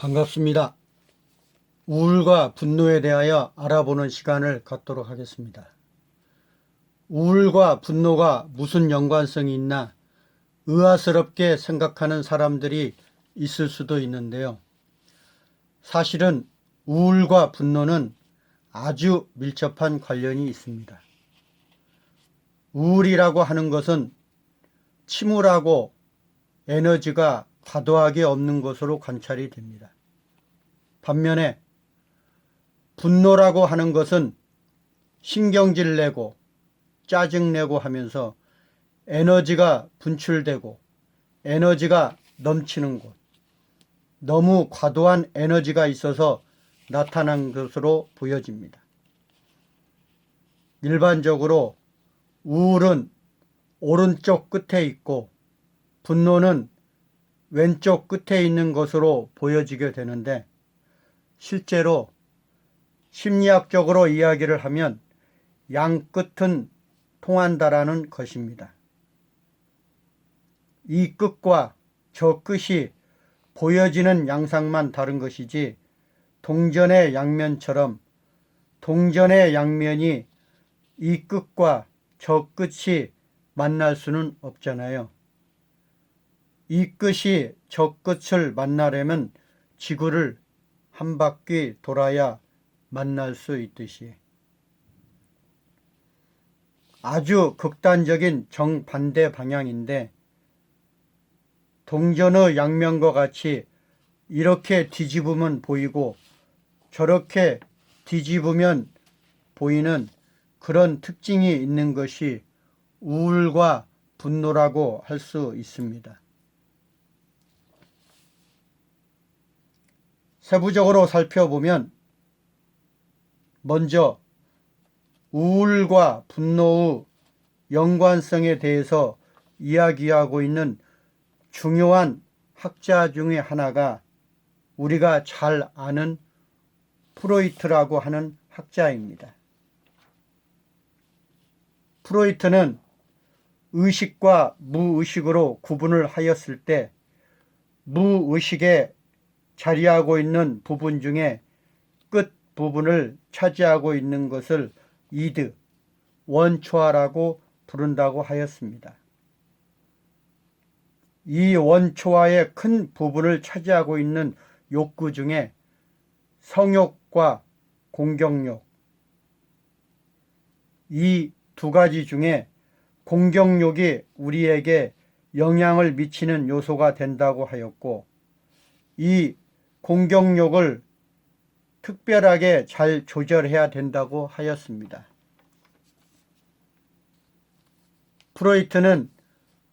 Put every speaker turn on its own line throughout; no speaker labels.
반갑습니다. 우울과 분노에 대하여 알아보는 시간을 갖도록 하겠습니다. 우울과 분노가 무슨 연관성이 있나 의아스럽게 생각하는 사람들이 있을 수도 있는데요. 사실은 우울과 분노는 아주 밀접한 관련이 있습니다. 우울이라고 하는 것은 침울하고 에너지가 과도하게 없는 것으로 관찰이 됩니다. 반면에 분노라고 하는 것은 신경질 내고 짜증내고 하면서 에너지가 분출되고 에너지가 넘치는 곳, 너무 과도한 에너지가 있어서 나타난 것으로 보여집니다. 일반적으로 우울은 오른쪽 끝에 있고 분노는 왼쪽 끝에 있는 것으로 보여지게 되는데, 실제로 심리학적으로 이야기를 하면 양 끝은 통한다라는 것입니다. 이 끝과 저 끝이 보여지는 양상만 다른 것이지 동전의 양면처럼 동전의 양면이 이 끝과 저 끝이 만날 수는 없잖아요. 이 끝이 저 끝을 만나려면 지구를 한 바퀴 돌아야 만날 수 있듯이 아주 극단적인 정반대 방향인데, 동전의 양면과 같이 이렇게 뒤집으면 보이고 저렇게 뒤집으면 보이는 그런 특징이 있는 것이 우울과 분노라고 할 수 있습니다. 세부적으로 살펴보면 먼저 우울과 분노의 연관성에 대해서 이야기하고 있는 중요한 학자 중에 하나가 우리가 잘 아는 프로이트라고 하는 학자입니다. 프로이트는 의식과 무의식으로 구분을 하였을 때 무의식에 자리하고 있는 부분 중에 끝 부분을 차지하고 있는 것을 이드, 원초화라고 부른다고 하였습니다. 이 원초화의 큰 부분을 차지하고 있는 욕구 중에 성욕과 공격욕, 이 두 가지 중에 공격욕이 우리에게 영향을 미치는 요소가 된다고 하였고, 이 공격욕을 특별하게 잘 조절해야 된다고 하였습니다. 프로이트는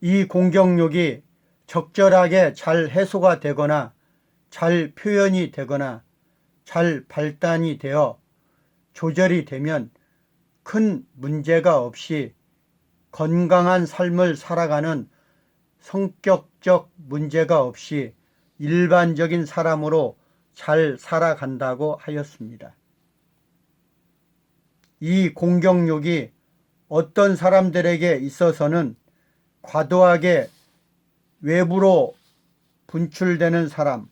이 공격욕이 적절하게 잘 해소가 되거나 잘 표현이 되거나 잘 발단이 되어 조절이 되면 큰 문제가 없이 건강한 삶을 살아가는 성격적 문제가 없이 일반적인 사람으로 잘 살아간다고 하였습니다. 이 공격욕이 어떤 사람들에게 있어서는 과도하게 외부로 분출되는 사람,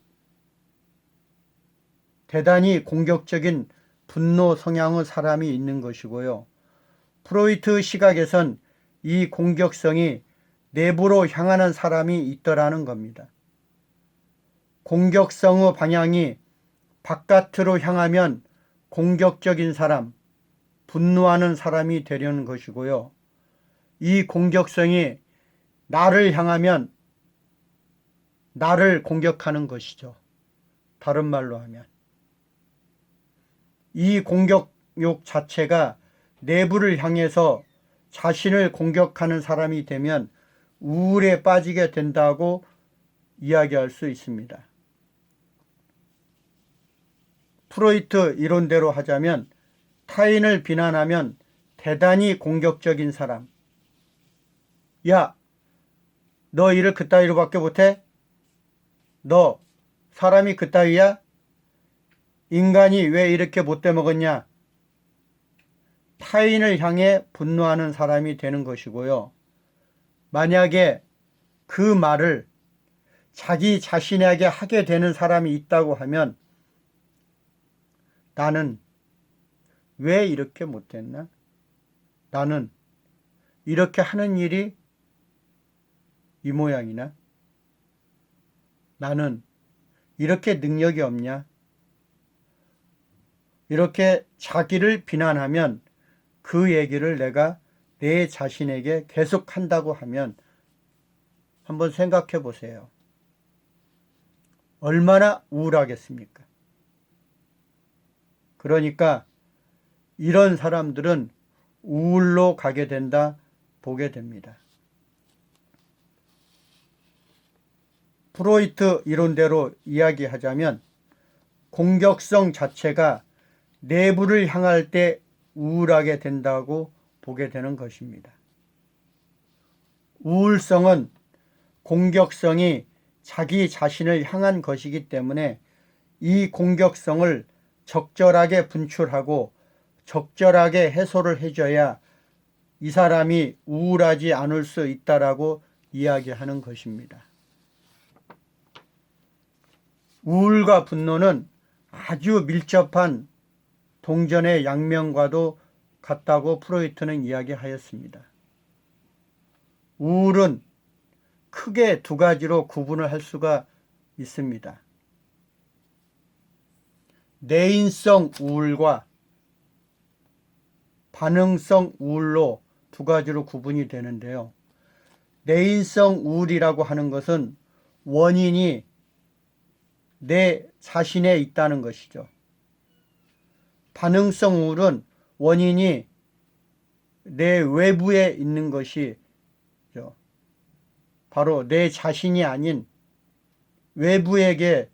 대단히 공격적인 분노 성향의 사람이 있는 것이고요. 프로이트 시각에선 이 공격성이 내부로 향하는 사람이 있더라는 겁니다. 공격성의 방향이 바깥으로 향하면 공격적인 사람, 분노하는 사람이 되려는 것이고요. 이 공격성이 나를 향하면 나를 공격하는 것이죠. 다른 말로 하면. 이 공격욕 자체가 내부를 향해서 자신을 공격하는 사람이 되면 우울에 빠지게 된다고 이야기할 수 있습니다. 프로이트 이론대로 하자면 타인을 비난하면 대단히 공격적인 사람, 야, 너 일을 그따위로밖에 못해? 너 사람이 그따위야? 인간이 왜 이렇게 못돼 먹었냐? 타인을 향해 분노하는 사람이 되는 것이고요. 만약에 그 말을 자기 자신에게 하게 되는 사람이 있다고 하면 나는 왜 이렇게 못했나? 나는 이렇게 하는 일이 이 모양이나? 나는 이렇게 능력이 없냐? 이렇게 자기를 비난하면 그 얘기를 내가 내 자신에게 계속 한다고 하면 한번 생각해 보세요. 얼마나 우울하겠습니까? 그러니까 이런 사람들은 우울로 가게 된다 보게 됩니다. 프로이트 이론대로 이야기하자면 공격성 자체가 내부를 향할 때 우울하게 된다고 보게 되는 것입니다. 우울성은 공격성이 자기 자신을 향한 것이기 때문에 이 공격성을 적절하게 분출하고 적절하게 해소를 해줘야 이 사람이 우울하지 않을 수 있다라고 이야기하는 것입니다. 우울과 분노는 아주 밀접한 동전의 양면과도 같다고 프로이트는 이야기하였습니다. 우울은 크게 두 가지로 구분을 할 수가 있습니다. 내인성 우울과 반응성 우울로 두 가지로 구분이 되는데요. 내인성 우울이라고 하는 것은 원인이 내 자신에 있다는 것이죠. 반응성 우울은 원인이 내 외부에 있는 것이 바로 내 자신이 아닌 외부에게서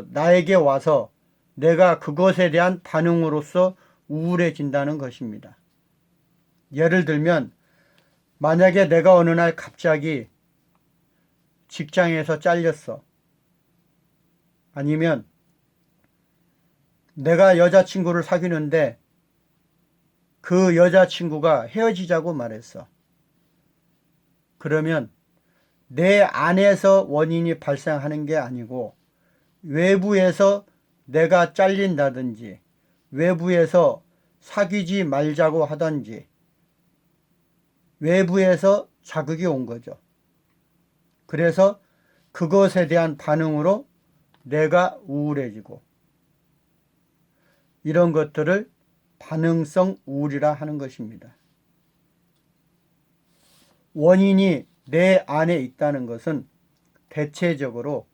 나에게 와서 내가 그것에 대한 반응으로서 우울해진다는 것입니다. 예를 들면 만약에 내가 어느 날 갑자기 직장에서 잘렸어. 아니면 내가 여자친구를 사귀는데 그 여자친구가 헤어지자고 말했어. 그러면 내 안에서 원인이 발생하는 게 아니고 외부에서 내가 잘린다든지 외부에서 사귀지 말자고 하든지 외부에서 자극이 온 거죠. 그래서 그것에 대한 반응으로 내가 우울해지고 이런 것들을 반응성 우울이라 하는 것입니다. 원인이 내 안에 있다는 것은 대체적으로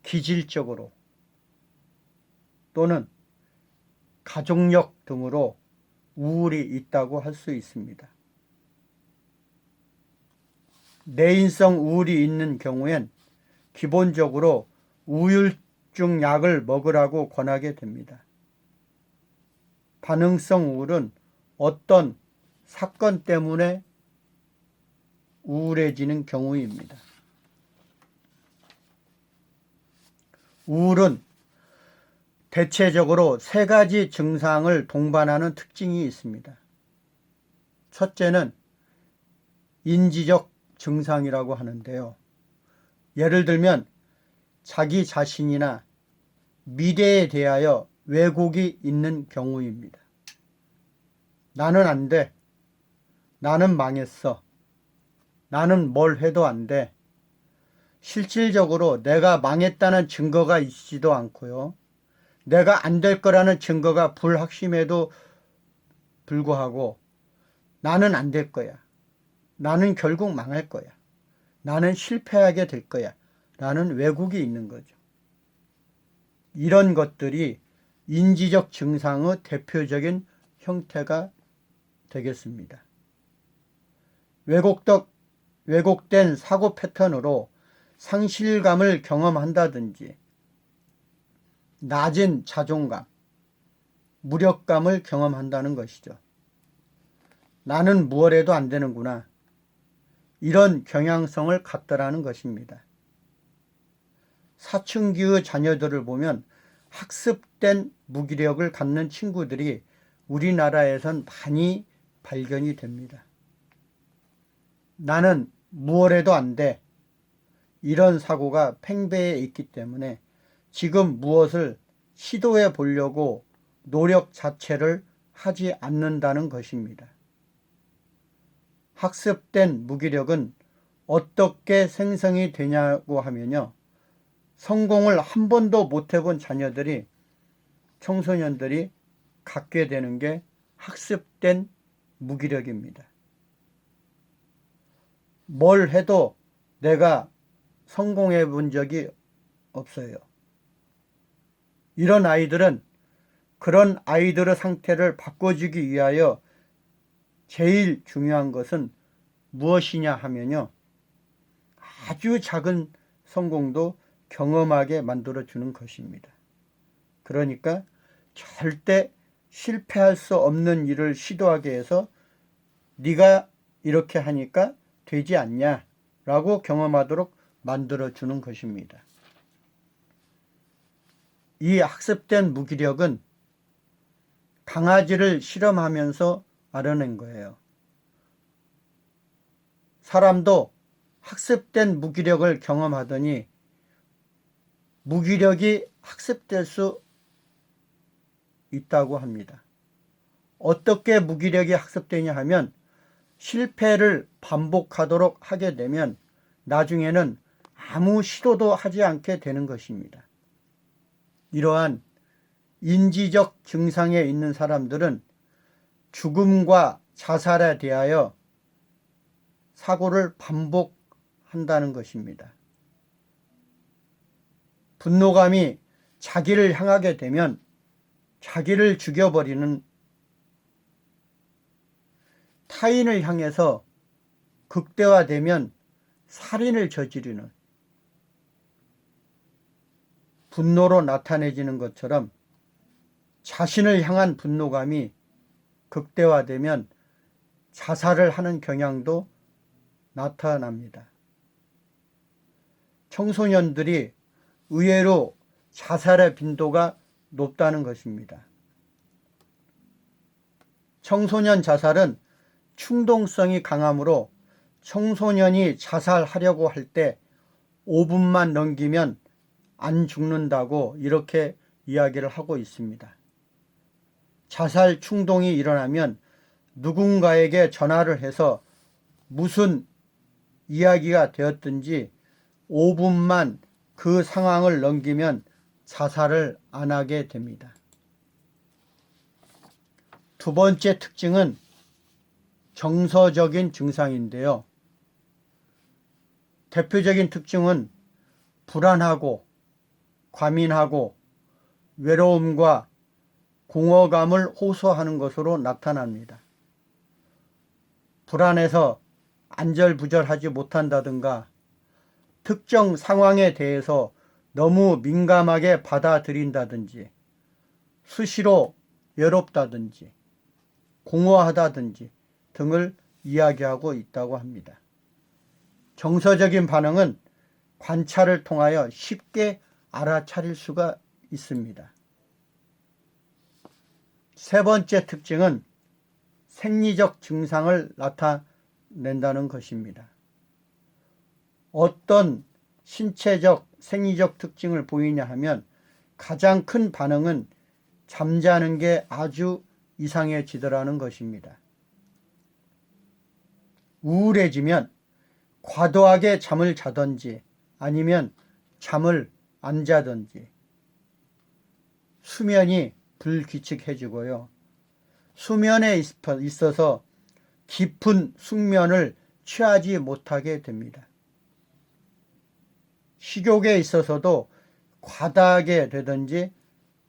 기질적으로 또는 가족력 등으로 우울이 있다고 할 수 있습니다. 내인성 우울이 있는 경우엔 기본적으로 우울증 약을 먹으라고 권하게 됩니다. 반응성 우울은 어떤 사건 때문에 우울해지는 경우입니다. 우울은 대체적으로 세 가지 증상을 동반하는 특징이 있습니다. 첫째는 인지적 증상이라고 하는데요. 예를 들면 자기 자신이나 미래에 대하여 왜곡이 있는 경우입니다. 나는 안 돼. 나는 망했어. 나는 뭘 해도 안 돼. 실질적으로 내가 망했다는 증거가 있지도 않고요. 내가 안 될 거라는 증거가 불확실함에도 불구하고 나는 안 될 거야. 나는 결국 망할 거야. 나는 실패하게 될 거야. 라는 왜곡이 있는 거죠. 이런 것들이 인지적 증상의 대표적인 형태가 되겠습니다. 왜곡된 사고 패턴으로 상실감을 경험한다든지 낮은 자존감, 무력감을 경험한다는 것이죠. 나는 무엇 해도 안 되는구나. 이런 경향성을 갖더라는 것입니다. 사춘기의 자녀들을 보면 학습된 무기력을 갖는 친구들이 우리나라에선 많이 발견이 됩니다. 나는 무엇 해도 안 돼. 이런 사고가 팽배해 있기 때문에 지금 무엇을 시도해 보려고 노력 자체를 하지 않는다는 것입니다. 학습된 무기력은 어떻게 생성이 되냐고 하면요. 성공을 한 번도 못 해본 자녀들이, 청소년들이 갖게 되는 게 학습된 무기력입니다. 뭘 해도 내가 성공해 본 적이 없어요. 이런 아이들은 그런 아이들의 상태를 바꿔주기 위하여 제일 중요한 것은 무엇이냐 하면요. 아주 작은 성공도 경험하게 만들어주는 것입니다. 그러니까 절대 실패할 수 없는 일을 시도하게 해서 네가 이렇게 하니까 되지 않냐 라고 경험하도록 만들어주는 것입니다. 이 학습된 무기력은 강아지를 실험하면서 알아낸 거예요. 사람도 학습된 무기력을 경험하더니 무기력이 학습될 수 있다고 합니다. 어떻게 무기력이 학습되냐 하면 실패를 반복하도록 하게 되면 나중에는 아무 시도도 하지 않게 되는 것입니다. 이러한 인지적 증상에 있는 사람들은 죽음과 자살에 대하여 사고를 반복한다는 것입니다. 분노감이 자기를 향하게 되면 자기를 죽여버리는, 타인을 향해서 극대화되면 살인을 저지르는, 분노로 나타내지는 것처럼 자신을 향한 분노감이 극대화되면 자살을 하는 경향도 나타납니다. 청소년들이 의외로 자살의 빈도가 높다는 것입니다. 청소년 자살은 충동성이 강하므로 청소년이 자살하려고 할 때 5분만 넘기면 안 죽는다고 이렇게 이야기를 하고 있습니다. 자살 충동이 일어나면 누군가에게 전화를 해서 무슨 이야기가 되었든지 5분만 그 상황을 넘기면 자살을 안 하게 됩니다. 두 번째 특징은 정서적인 증상인데요. 대표적인 특징은 불안하고 과민하고 외로움과 공허감을 호소하는 것으로 나타납니다. 불안해서 안절부절하지 못한다든가 특정 상황에 대해서 너무 민감하게 받아들인다든지 수시로 외롭다든지 공허하다든지 등을 이야기하고 있다고 합니다. 정서적인 반응은 관찰을 통하여 쉽게 알아차릴 수가 있습니다. 세 번째 특징은 생리적 증상을 나타낸다는 것입니다. 어떤 신체적, 생리적 특징을 보이냐 하면 가장 큰 반응은 잠자는 게 아주 이상해지더라는 것입니다. 우울해지면 과도하게 잠을 자든지 아니면 잠을 안 자든지 수면이 불규칙해지고요. 수면에 있어서 깊은 숙면을 취하지 못하게 됩니다. 식욕에 있어서도 과다하게 되든지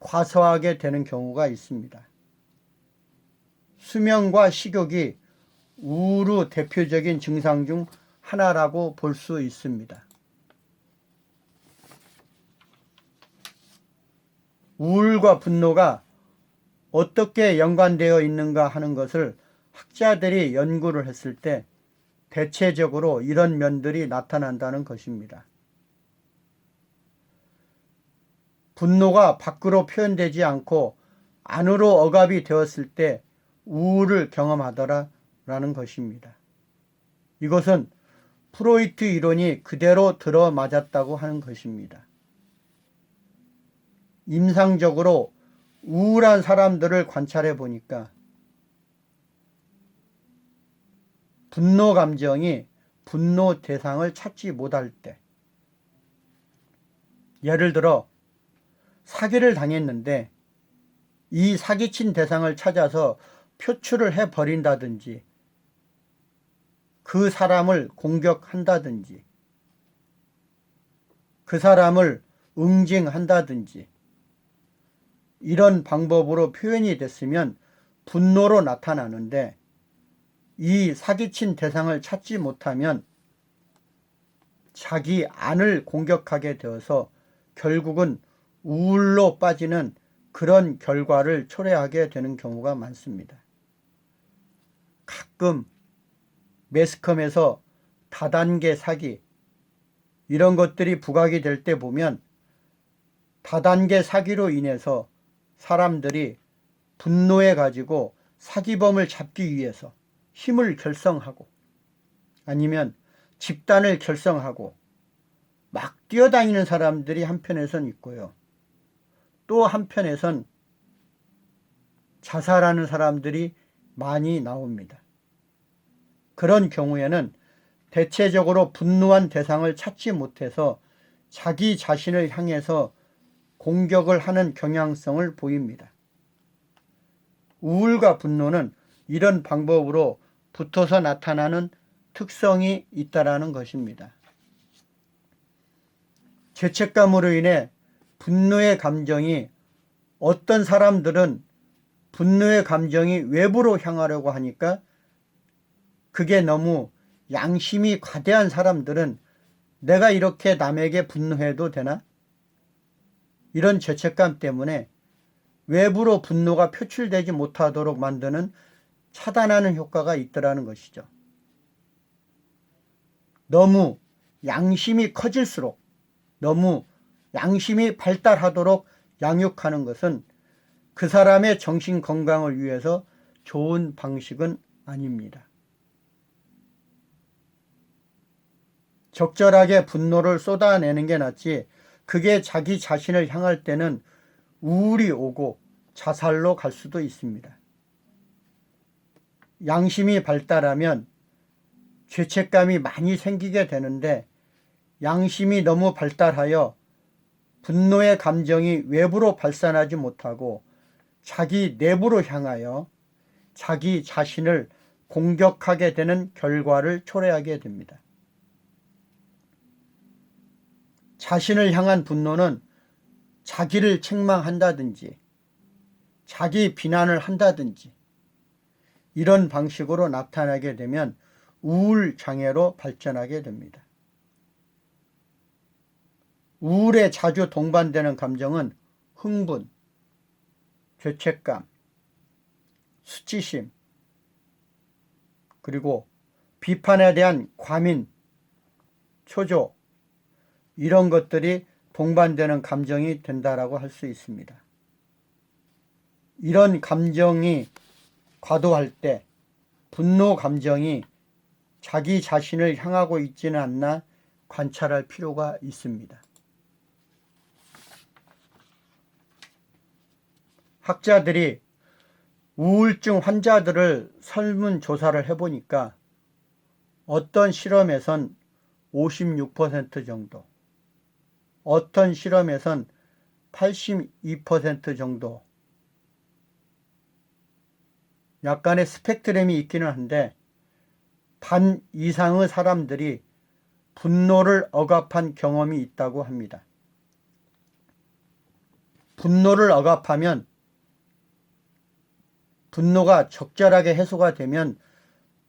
과소하게 되는 경우가 있습니다. 수면과 식욕이 우울의 대표적인 증상 중 하나라고 볼 수 있습니다. 우울과 분노가 어떻게 연관되어 있는가 하는 것을 학자들이 연구를 했을 때 대체적으로 이런 면들이 나타난다는 것입니다. 분노가 밖으로 표현되지 않고 안으로 억압이 되었을 때 우울을 경험하더라라는 것입니다. 이것은 프로이트 이론이 그대로 들어맞았다고 하는 것입니다. 임상적으로 우울한 사람들을 관찰해 보니까 분노 감정이 분노 대상을 찾지 못할 때, 예를 들어 사기를 당했는데 이 사기친 대상을 찾아서 표출을 해버린다든지 그 사람을 공격한다든지 그 사람을 응징한다든지 이런 방법으로 표현이 됐으면 분노로 나타나는데, 이 사기친 대상을 찾지 못하면 자기 안을 공격하게 되어서 결국은 우울로 빠지는 그런 결과를 초래하게 되는 경우가 많습니다. 가끔 매스컴에서 다단계 사기 이런 것들이 부각이 될 때 보면 다단계 사기로 인해서 사람들이 분노해 가지고 사기범을 잡기 위해서 힘을 결성하고 아니면 집단을 결성하고 막 뛰어다니는 사람들이 한편에선 있고요. 또 한편에선 자살하는 사람들이 많이 나옵니다. 그런 경우에는 대체적으로 분노한 대상을 찾지 못해서 자기 자신을 향해서 공격을 하는 경향성을 보입니다. 우울과 분노는 이런 방법으로 붙어서 나타나는 특성이 있다라는 것입니다. 죄책감으로 인해 분노의 감정이, 어떤 사람들은 분노의 감정이 외부로 향하려고 하니까 그게 너무 양심이 과대한 사람들은 내가 이렇게 남에게 분노해도 되나? 이런 죄책감 때문에 외부로 분노가 표출되지 못하도록 만드는 차단하는 효과가 있더라는 것이죠. 너무 양심이 커질수록, 너무 양심이 발달하도록 양육하는 것은 그 사람의 정신 건강을 위해서 좋은 방식은 아닙니다. 적절하게 분노를 쏟아내는 게 낫지, 그게 자기 자신을 향할 때는 우울이 오고 자살로 갈 수도 있습니다. 양심이 발달하면 죄책감이 많이 생기게 되는데, 양심이 너무 발달하여 분노의 감정이 외부로 발산하지 못하고 자기 내부로 향하여 자기 자신을 공격하게 되는 결과를 초래하게 됩니다. 자신을 향한 분노는 자기를 책망한다든지 자기 비난을 한다든지 이런 방식으로 나타나게 되면 우울장애로 발전하게 됩니다. 우울에 자주 동반되는 감정은 흥분, 죄책감, 수치심, 그리고 비판에 대한 과민, 초조, 이런 것들이 동반되는 감정이 된다라고 할 수 있습니다. 이런 감정이 과도할 때 분노 감정이 자기 자신을 향하고 있지는 않나 관찰할 필요가 있습니다. 학자들이 우울증 환자들을 설문조사를 해보니까 어떤 실험에선 56% 정도, 어떤 실험에선 82% 정도, 약간의 스펙트럼이 있기는 한데 반 이상의 사람들이 분노를 억압한 경험이 있다고 합니다. 분노를 억압하면, 분노가 적절하게 해소가 되면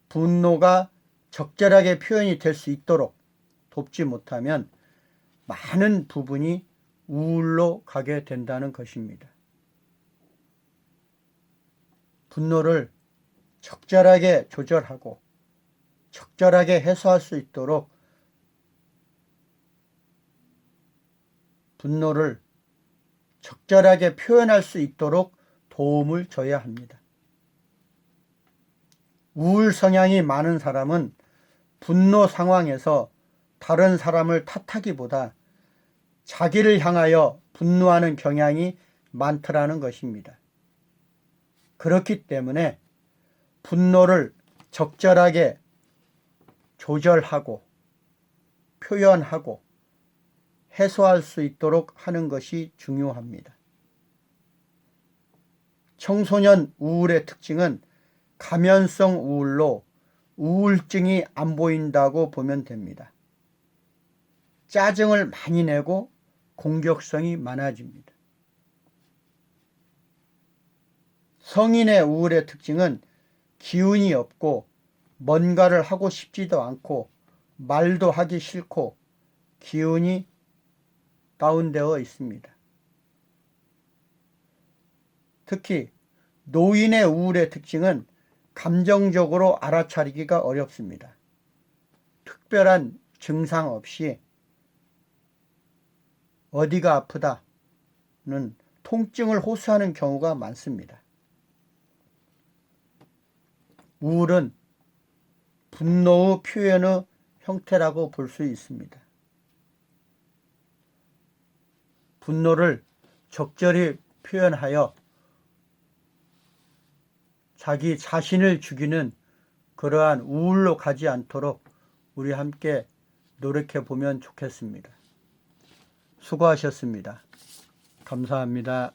분노가 적절하게 표현이 될 수 있도록 돕지 못하면 많은 부분이 우울로 가게 된다는 것입니다. 분노를 적절하게 조절하고 적절하게 해소할 수 있도록 분노를 적절하게 표현할 수 있도록 도움을 줘야 합니다. 우울 성향이 많은 사람은 분노 상황에서 다른 사람을 탓하기보다 자기를 향하여 분노하는 경향이 많더라는 것입니다. 그렇기 때문에 분노를 적절하게 조절하고 표현하고 해소할 수 있도록 하는 것이 중요합니다. 청소년 우울의 특징은 가면성 우울로 우울증이 안 보인다고 보면 됩니다. 짜증을 많이 내고 공격성이 많아집니다. 성인의 우울의 특징은 기운이 없고 뭔가를 하고 싶지도 않고 말도 하기 싫고 기운이 다운되어 있습니다. 특히 노인의 우울의 특징은 감정적으로 알아차리기가 어렵습니다. 특별한 증상 없이 어디가 아프다는 통증을 호소하는 경우가 많습니다. 우울은 분노의 표현의 형태라고 볼 수 있습니다. 분노를 적절히 표현하여 자기 자신을 죽이는 그러한 우울로 가지 않도록 우리 함께 노력해 보면 좋겠습니다. 수고하셨습니다. 감사합니다.